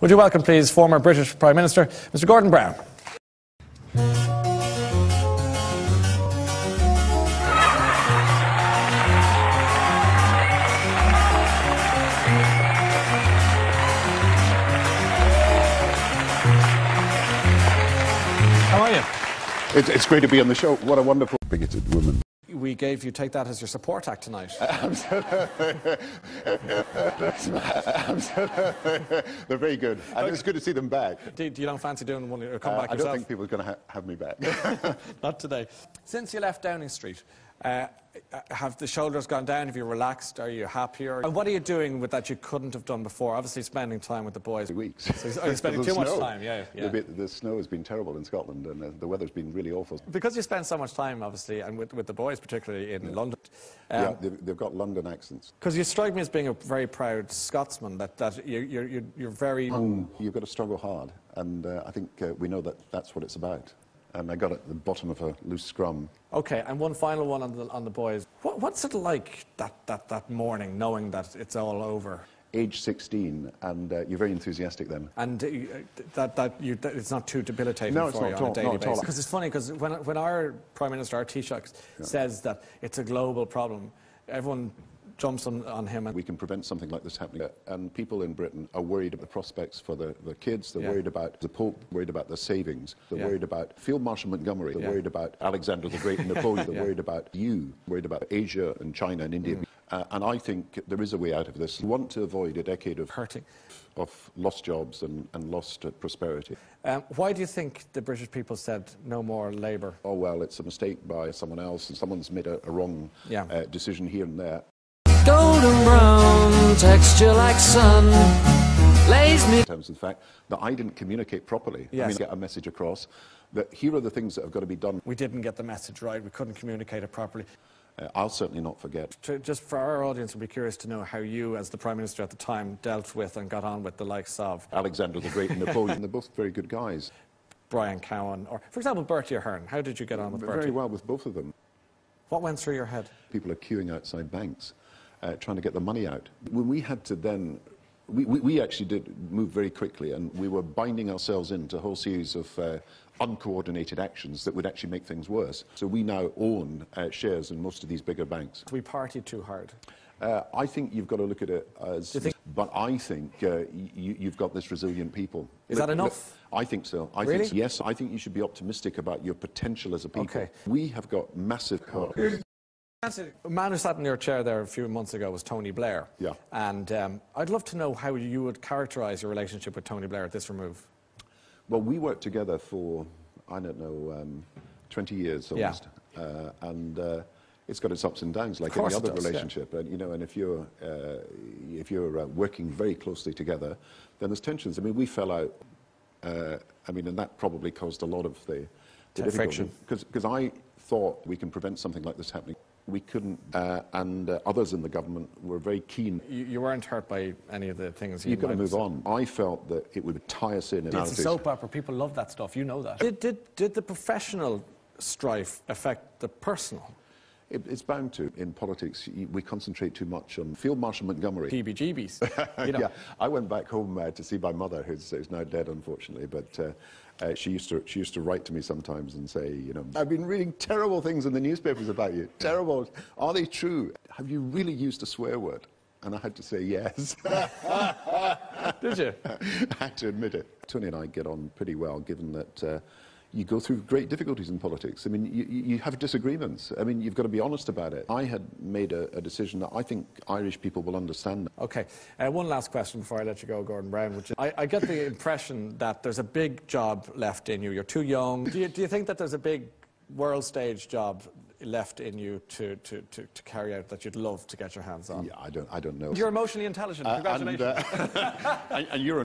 Would you welcome, please, former British Prime Minister, Mr. Gordon Brown. How are you? It's great to be on the show. What a wonderful bigoted woman. We gave you Take That as your support act tonight. Absolutely. They're very good. And it's good to see them back. Do you don't fancy doing one or come back yourself? I don't think people are going to have me back. Not today. Since you left Downing Street, have the shoulders gone down? Have you relaxed? Are you happier? And what are you doing with that you couldn't have done before? Obviously spending time with the boys. Weeks. So you're spending too much time, yeah. The snow has been terrible in Scotland, and the weather's been really awful. Because you spend so much time, obviously, and with the boys, particularly in London. Yeah, they've got London accents. Because you strike me as being a very proud Scotsman, that you're very... You've got to struggle hard, and I think we know that that's what it's about. And I got at the bottom of a loose scrum. Okay, and one final one on the boys. What's it like that morning, knowing that it's all over? Age 16, and you're very enthusiastic then. And it's not too debilitating for you on a daily basis? Because it's funny, because when our Prime Minister, our Taoiseach, says that it's a global problem, everyone jumps on him. And we can prevent something like this happening. And people in Britain are worried about the prospects for the kids. They're worried about the Pope, worried about their savings. They're worried about Field Marshal Montgomery. They're worried about Alexander the Great and Napoleon. They're worried about worried about Asia and China and India. And I think there is a way out of this. We want to avoid a decade of hurting, of lost jobs and lost prosperity. Why do you think the British people said no more Labour? Oh, well, it's a mistake by someone else, and someone's made a wrong decision here and there. Golden brown, texture like sun, lays me... In terms of the fact that I didn't communicate properly. Yes. I mean, get a message across that here are the things that have got to be done. We didn't get the message right, we couldn't communicate it properly. I'll certainly not forget. Just for our audience, we'd be curious to know how you, as the Prime Minister at the time, dealt with and got on with the likes of... Alexander the Great and Napoleon. They're both very good guys. Brian Cowan, or, for example, Bertie Ahern. How did you get on with Bertie? Very well with both of them. What went through your head? People are queuing outside banks, trying to get the money out. When we had to then... We actually did move very quickly, and we were binding ourselves into a whole series of uncoordinated actions that would actually make things worse. So we now own shares in most of these bigger banks. We partied too hard. I think you've got to look at it as... But I think you've got this resilient people. Is that enough? I think so. Really? Think so. Yes, I think you should be optimistic about your potential as a people. Okay. We have got massive... A man who sat in your chair there a few months ago was Tony Blair. Yeah. And I'd love to know how you would characterise your relationship with Tony Blair at this remove. Well, we worked together for, I don't know, 20 years almost. Yeah. And it's got its ups and downs like any other relationship. And, you know, and if you're working very closely together, then there's tensions. I mean, we fell out, I mean, and that probably caused a lot of the friction. Because I thought we can prevent something like this happening. We couldn't, and others in the government were very keen. You weren't hurt by any of the things You've got to move on. I felt that it would tie us in. It's a soap opera. People love that stuff. You know that. Did the professional strife affect the personal? It's bound to. In politics, we concentrate too much on Field Marshal Montgomery. PBGBs. You know. Yeah, I went back home to see my mother, who's now dead, unfortunately. But she used to write to me sometimes and say, you know, I've been reading terrible things in the newspapers about you. Terrible. Are they true? Have you really used a swear word? And I had to say yes. Did you? I had to admit it. Tony and I get on pretty well, given that you go through great difficulties in politics. I mean, you have disagreements. I mean, you've got to be honest about it. I had made a decision that I think Irish people will understand. OK. One last question before I let you go, Gordon Brown. Which I get the impression that there's a big job left in you. You're too young. Do you think that there's a big world stage job left in you to carry out that you'd love to get your hands on? Yeah, I don't know. You're emotionally intelligent. Congratulations. And you're a